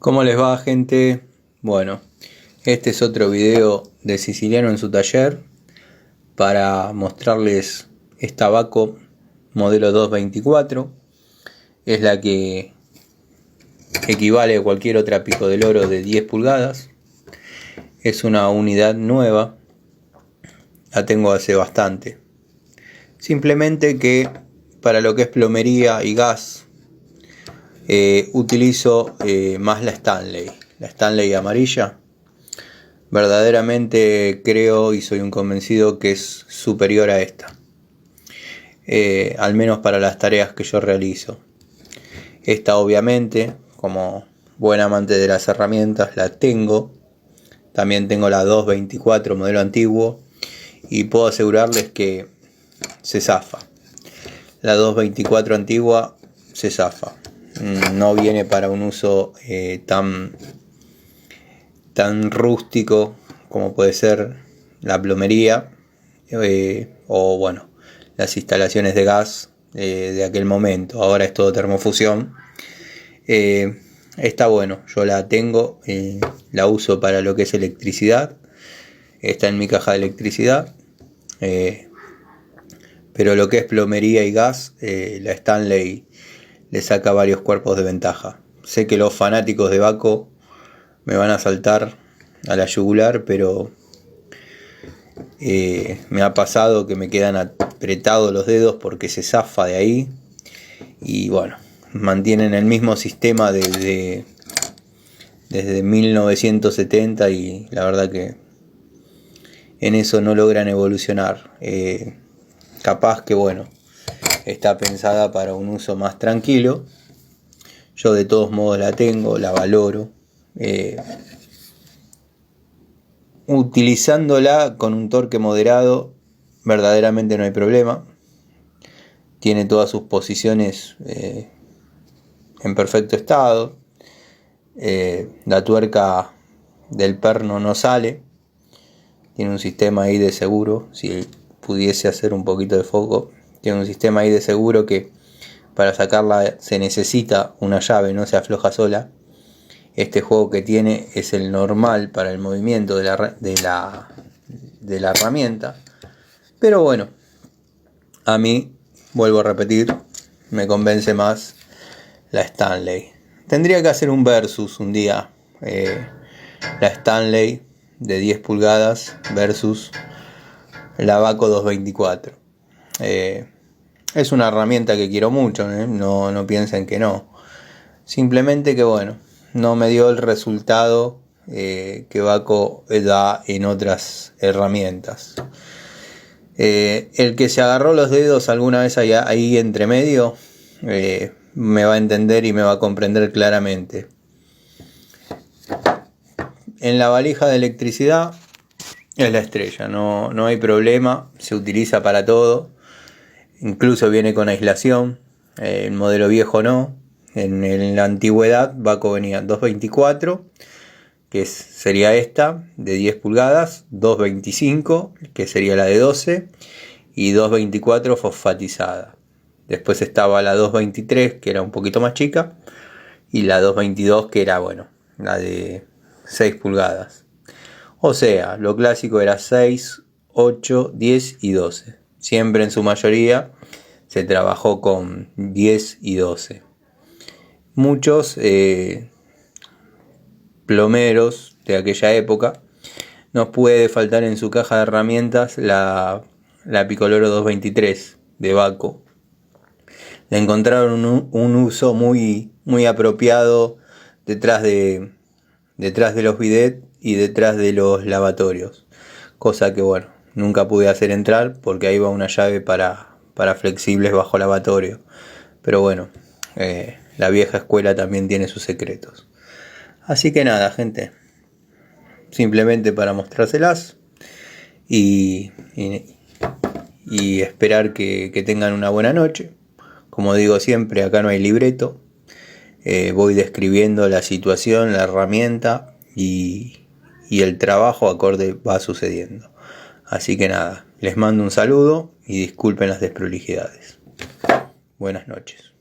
¿Cómo les va, gente? Bueno, este es otro video de Siciliano en su taller para mostrarles esta Baco modelo 224. Es la que equivale a cualquier otra Pico del Oro de 10 pulgadas. Es una unidad nueva, la tengo hace bastante. Simplemente que para lo que es plomería y gas utilizo más la Stanley amarilla. Verdaderamente creo y soy un convencido que es superior a esta, al menos para las tareas que yo realizo. Esta, obviamente, como buen amante de las herramientas, la tengo. También tengo la 224 modelo antiguo y puedo asegurarles que se zafa. La 224 antigua se zafa. No viene para un uso tan rústico como puede ser la plomería o bueno, las instalaciones de gas de aquel momento. Ahora es todo termofusión. Está bueno, yo la tengo, la uso para lo que es electricidad. Está en mi caja de electricidad. Pero lo que es plomería y gas, la Stanley le saca varios cuerpos de ventaja. Sé que los fanáticos de Baco me van a saltar a la yugular, pero me ha pasado que me quedan apretados los dedos porque se zafa de ahí. Y bueno, mantienen el mismo sistema desde 1970 y la verdad que en eso no logran evolucionar. Capaz que bueno, está pensada para un uso más tranquilo. Yo de todos modos la tengo, la valoro. Utilizándola con un torque moderado, verdaderamente no hay problema. Tiene todas sus posiciones en perfecto estado. La tuerca del perno no sale. Tiene un sistema ahí de seguro. Si pudiese hacer un poquito de foco, tiene un sistema ahí de seguro que para sacarla se necesita una llave, no se afloja sola. Este juego que tiene es el normal para el movimiento de la herramienta. Pero bueno, a mí, vuelvo a repetir, me convence más la Stanley. Tendría que hacer un versus un día. La Stanley de 10 pulgadas versus la Baco 224. Es una herramienta que quiero mucho, no piensen que no. Simplemente que bueno, no me dio el resultado que Baco da en otras herramientas. El que se agarró los dedos alguna vez ahí entre medio me va a entender y me va a comprender claramente. En la valija de electricidad es la estrella, no hay problema, se utiliza para todo. Incluso viene con aislación. El modelo viejo no. En la antigüedad Baco venía 224, que sería esta de 10 pulgadas, 225, que sería la de 12, y 224 fosfatizada. Después estaba la 223, que era un poquito más chica, y la 222, que era bueno, la de 6 pulgadas. O sea, lo clásico era 6, 8, 10 y 12. Siempre en su mayoría se trabajó con 10 y 12. Muchos plomeros de aquella época no puede faltar en su caja de herramientas la Pico del Oro 223 de Baco. Le encontraron un uso muy apropiado detrás de los bidets y detrás de los lavatorios. Cosa que bueno, nunca pude hacer entrar porque ahí va una llave para flexibles bajo lavatorio. Pero bueno, la vieja escuela también tiene sus secretos. Así que nada, gente. Simplemente para mostrárselas y esperar que tengan una buena noche. Como digo siempre, acá no hay libreto. Voy describiendo la situación, la herramienta y el trabajo acorde va sucediendo. Así que nada, les mando un saludo y disculpen las desprolijidades. Buenas noches.